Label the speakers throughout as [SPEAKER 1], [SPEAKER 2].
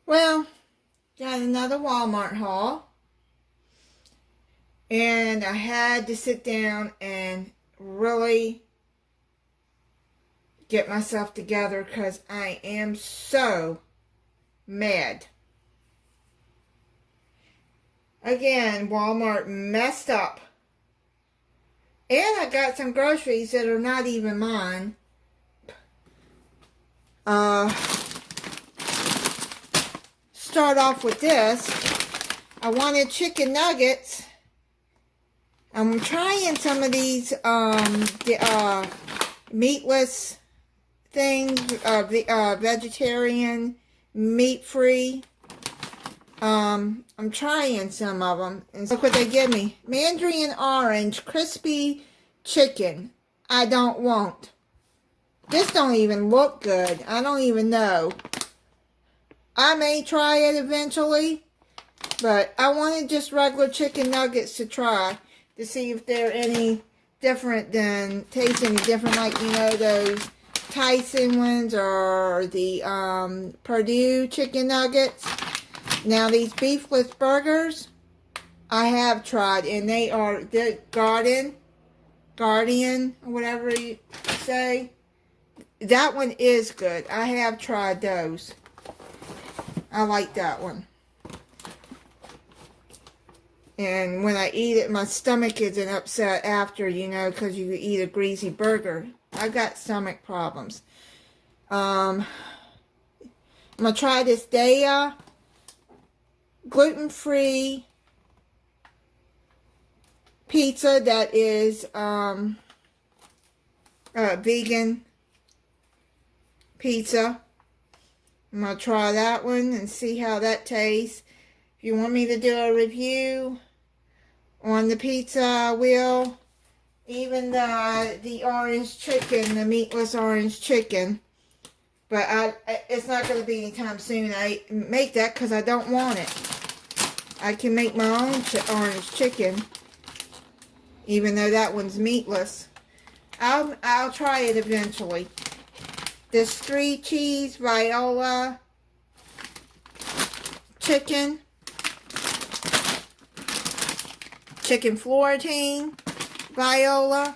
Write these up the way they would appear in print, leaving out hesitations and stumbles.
[SPEAKER 1] Well, got another Walmart haul. And I had to sit down and really get myself together because I am so mad. Again, Walmart messed up. And I got some groceries that are not even mine. Start off with this. I wanted chicken nuggets. I'm trying some of these meatless things, vegetarian, meat-free. I'm trying some of them. And look what they give me. Mandarin orange, crispy chicken. I don't want. This don't even look good. I don't even know. I may try it eventually. But I wanted just regular chicken nuggets to try. To see if they're any different than, taste any different, like, you know, those Tyson ones or the Purdue chicken nuggets. Now, these beefless burgers, I have tried, and they are the Guardian, or whatever you say. That one is good. I have tried those. I like that one. And when I eat it, my stomach isn't upset after, you know, because you eat a greasy burger. I got stomach problems. I'm going to try this Daya gluten-free pizza that is vegan pizza. I'm going to try that one and see how that tastes. If you want me to do a review on the pizza, I will. Even the orange chicken, the meatless orange chicken. But it's not going to be anytime soon. I make that because I don't want it. I can make my own orange chicken. Even though that one's meatless. I'll try it eventually. This 3 cheese Viola chicken. Chicken Florentine Viola.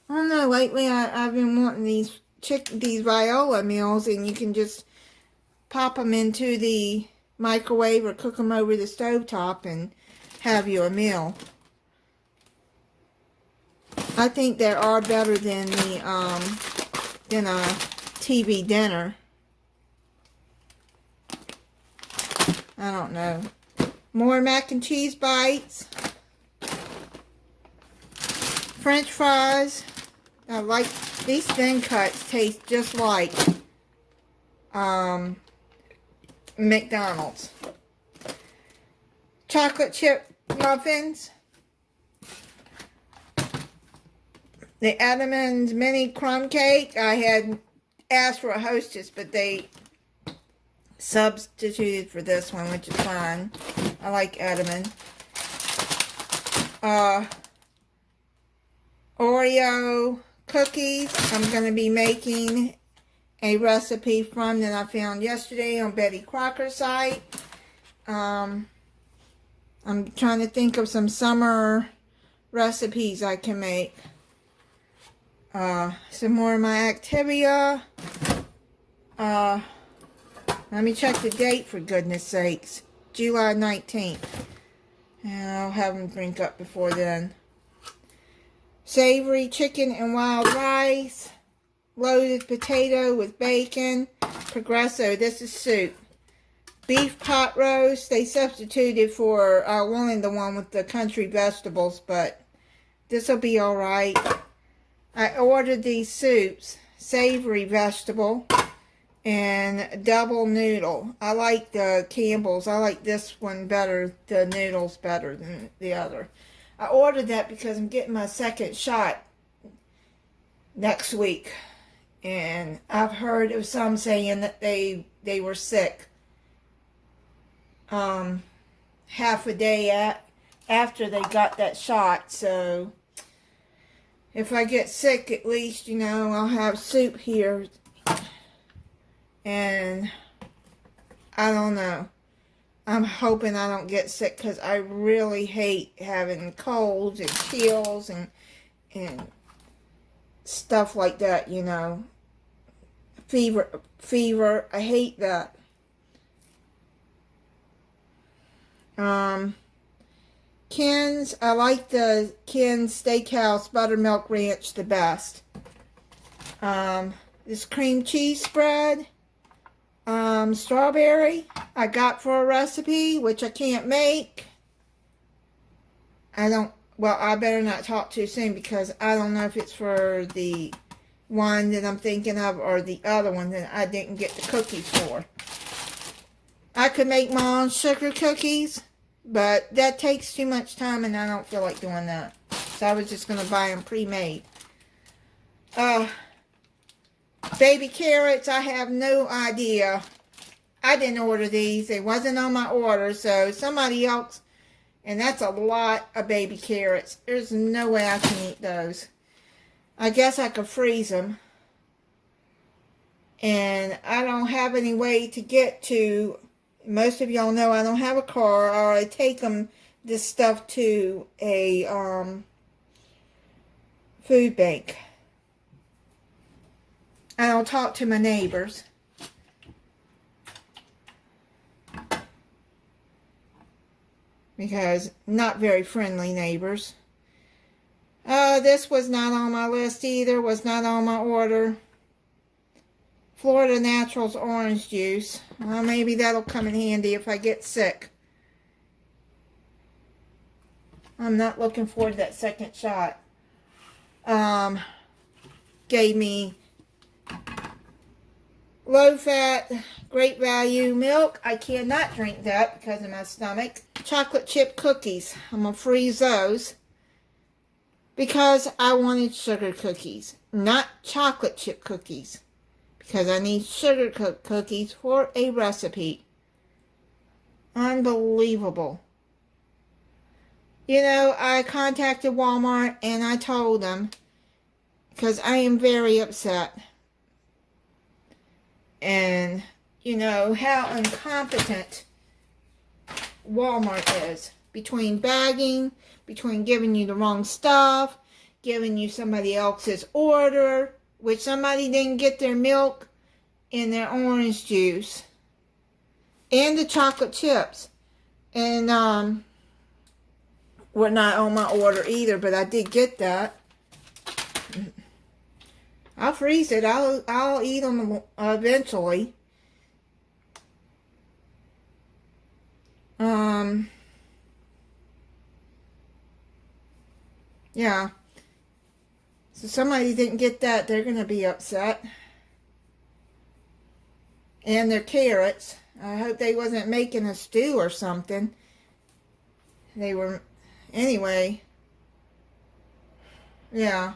[SPEAKER 1] I don't know, lately I've been wanting these Viola meals, and you can just pop them into the microwave or cook them over the stovetop and have you a meal. I think they are better than than a TV dinner. I don't know. More mac and cheese bites. French fries. I like these thin cuts. Taste just like McDonald's. Chocolate chip muffins. The Edmonds mini crumb cake. I had asked for a Hostess, but they substituted for this one, which is fine. I like Edmond. Oreo cookies. I'm going to be making a recipe from that I found yesterday on Betty Crocker's site. I'm trying to think of some summer recipes I can make. Some more of my Activia. Let me check the date, for goodness sakes. July 19th. And I'll have them drink up before then. Savory chicken and wild rice. Loaded potato with bacon. Progresso, this is soup. Beef pot roast. They substituted for wanting the one with the country vegetables, but this will be alright. I ordered these soups. Savory vegetable and double noodle. I like the Campbell's. I like this one better, the noodles better than the other. I ordered that because I'm getting my second shot next week. And I've heard of some saying that they were sick. Half a day after they got that shot. So if I get sick, at least, you know, I'll have soup here And I don't know. I'm hoping I don't get sick because I really hate having colds and chills and stuff like that, you know. Fever. I hate that. Ken's, I like the Ken's Steakhouse Buttermilk Ranch the best. This cream cheese spread, strawberry, I got for a recipe, which I can't make. Well, I better not talk too soon because I don't know if it's for the one that I'm thinking of or the other one that I didn't get the cookies for. I could make my own sugar cookies, but that takes too much time and I don't feel like doing that. So I was just going to buy them pre-made. Baby carrots, I have no idea. I didn't order these. They wasn't on my order, so somebody else, and that's a lot of baby carrots. There's no way I can eat those. I guess I could freeze them. And I don't have any way to get to, most of y'all know I don't have a car, or I take this stuff to a food bank. I don't talk to my neighbors. Because not very friendly neighbors. This was not on my list either. Was not on my order. Florida Naturals orange juice. Well, maybe that'll come in handy if I get sick. I'm not looking forward to that second shot. Gave me low-fat, great value milk. I cannot drink that because of my stomach. Chocolate chip cookies. I'm going to freeze those because I wanted sugar cookies, not chocolate chip cookies, because I need sugar cookies for a recipe. Unbelievable. You know, I contacted Walmart and I told them, because I am very upset. And, you know, how incompetent Walmart is. Between bagging, between giving you the wrong stuff, giving you somebody else's order, which somebody didn't get their milk and their orange juice. And the chocolate chips. And, were not on my order either, but I did get that. I'll freeze it. I'll eat them eventually. Yeah. So somebody didn't get that. They're going to be upset. And their carrots. I hope they wasn't making a stew or something. They were... Anyway. Yeah.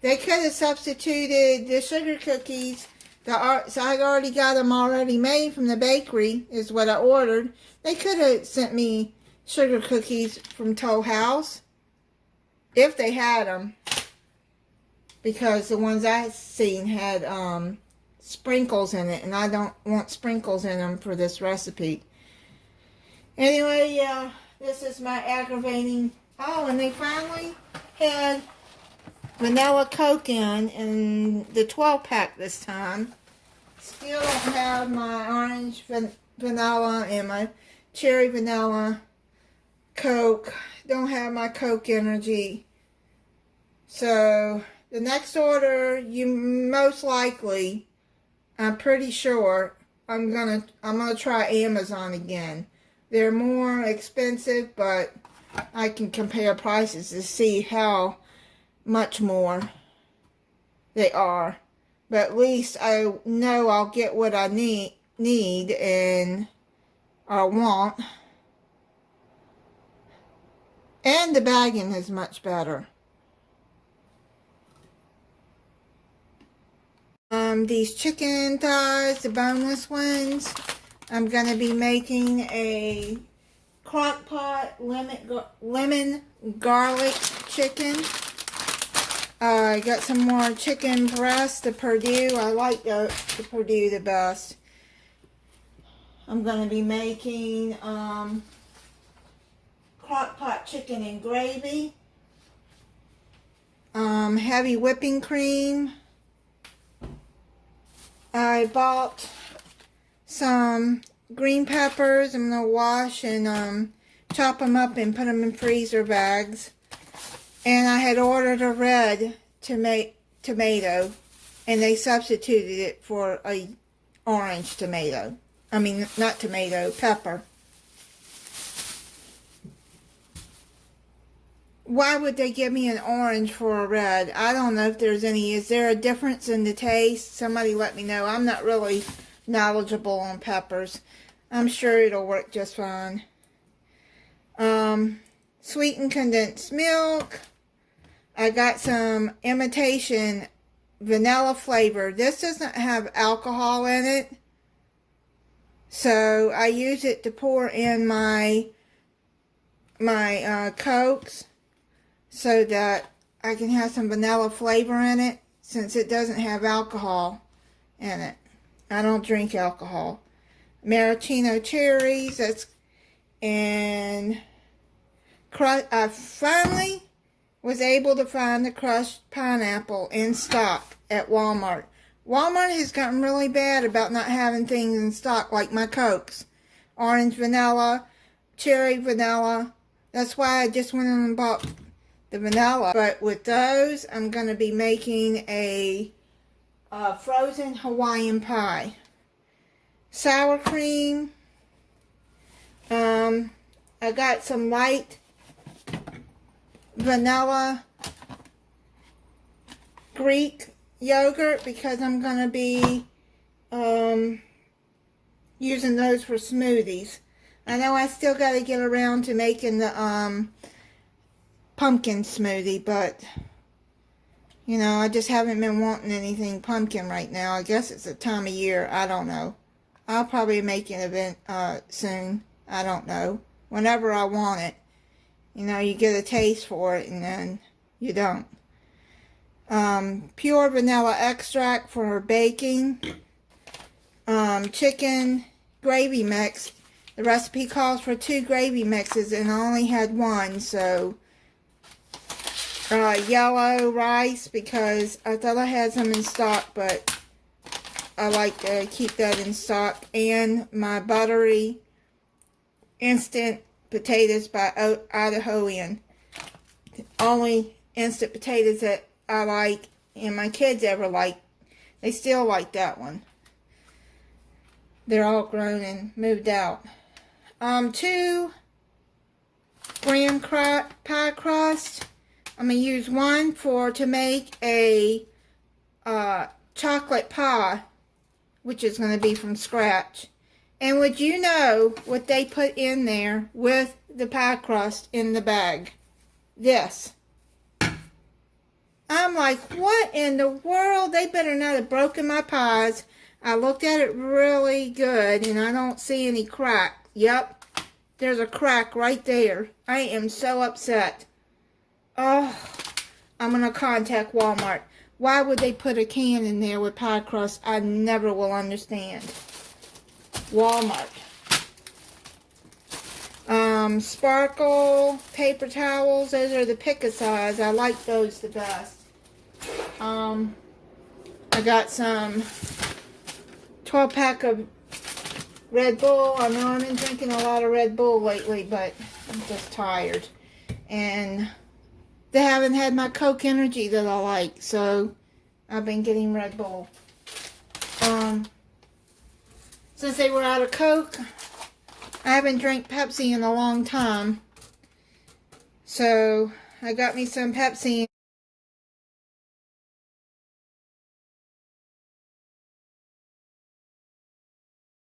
[SPEAKER 1] They could have substituted the sugar cookies. So I already got them already made from the bakery, is what I ordered. They could have sent me sugar cookies from Toll House, if they had them. Because the ones I seen had sprinkles in it, and I don't want sprinkles in them for this recipe. Anyway, yeah, this is my aggravating. Oh, and they finally had vanilla Coke in the 12-pack this time. Still don't have my orange vanilla and my cherry vanilla Coke. Don't have my Coke Energy. So the next order, you most likely, I'm pretty sure, I'm gonna try Amazon again. They're more expensive, but I can compare prices to see how much more they are. But at least I know I'll get what I need and I want. And the bagging is much better. These chicken thighs, the boneless ones, I'm going to be making a crock pot lemon garlic chicken. I got some more chicken breast, the Purdue. I like the Purdue the best. I'm going to be making crock pot chicken and gravy. Heavy whipping cream. I bought some green peppers. I'm going to wash and chop them up and put them in freezer bags. And I had ordered a red tomato, and they substituted it for a orange tomato. I mean, not tomato, pepper. Why would they give me an orange for a red? I don't know if there's any. Is there a difference in the taste? Somebody let me know. I'm not really knowledgeable on peppers. I'm sure it'll work just fine. Sweetened condensed milk. I got some imitation vanilla flavor. This doesn't have alcohol in it. So I use it to pour in my Cokes so that I can have some vanilla flavor in it since it doesn't have alcohol in it. I don't drink alcohol. Maraschino cherries. And I finally was able to find the crushed pineapple in stock at Walmart. Walmart has gotten really bad about not having things in stock like my Cokes. Orange vanilla, cherry vanilla. That's why I just went and bought the vanilla. But with those, I'm going to be making a frozen Hawaiian pie. Sour cream. I got some light vanilla Greek yogurt because I'm going to be using those for smoothies. I know I still got to get around to making the pumpkin smoothie, but you know, I just haven't been wanting anything pumpkin right now. I guess it's the time of year. I don't know. I'll probably make an event soon. I don't know. Whenever I want it. You know, you get a taste for it and then you don't. Pure vanilla extract for baking. Chicken gravy mix. The recipe calls for 2 gravy mixes and I only had 1, so yellow rice because I thought I had some in stock, but I like to keep that in stock. And my buttery instant potatoes by Idahoan. The only instant potatoes that I like and my kids ever like. They still like that one. They're all grown and moved out. 2 graham pie crust. I'm going to use one to make a chocolate pie, which is going to be from scratch. And would you know what they put in there with the pie crust in the bag? This. I'm like, what in the world? They better not have broken my pies. I looked at it really good and I don't see any crack. Yep, there's a crack right there. I am so upset. Oh, I'm going to contact Walmart. Why would they put a can in there with pie crust? I never will understand. Walmart. Sparkle paper towels. Those are the pick-a-size. I like those the best. I got some 12-pack of Red Bull. I know I've been drinking a lot of Red Bull lately, but I'm just tired. And they haven't had my Coke Energy that I like, so I've been getting Red Bull. Since they were out of Coke, I haven't drank Pepsi in a long time. So I got me some Pepsi.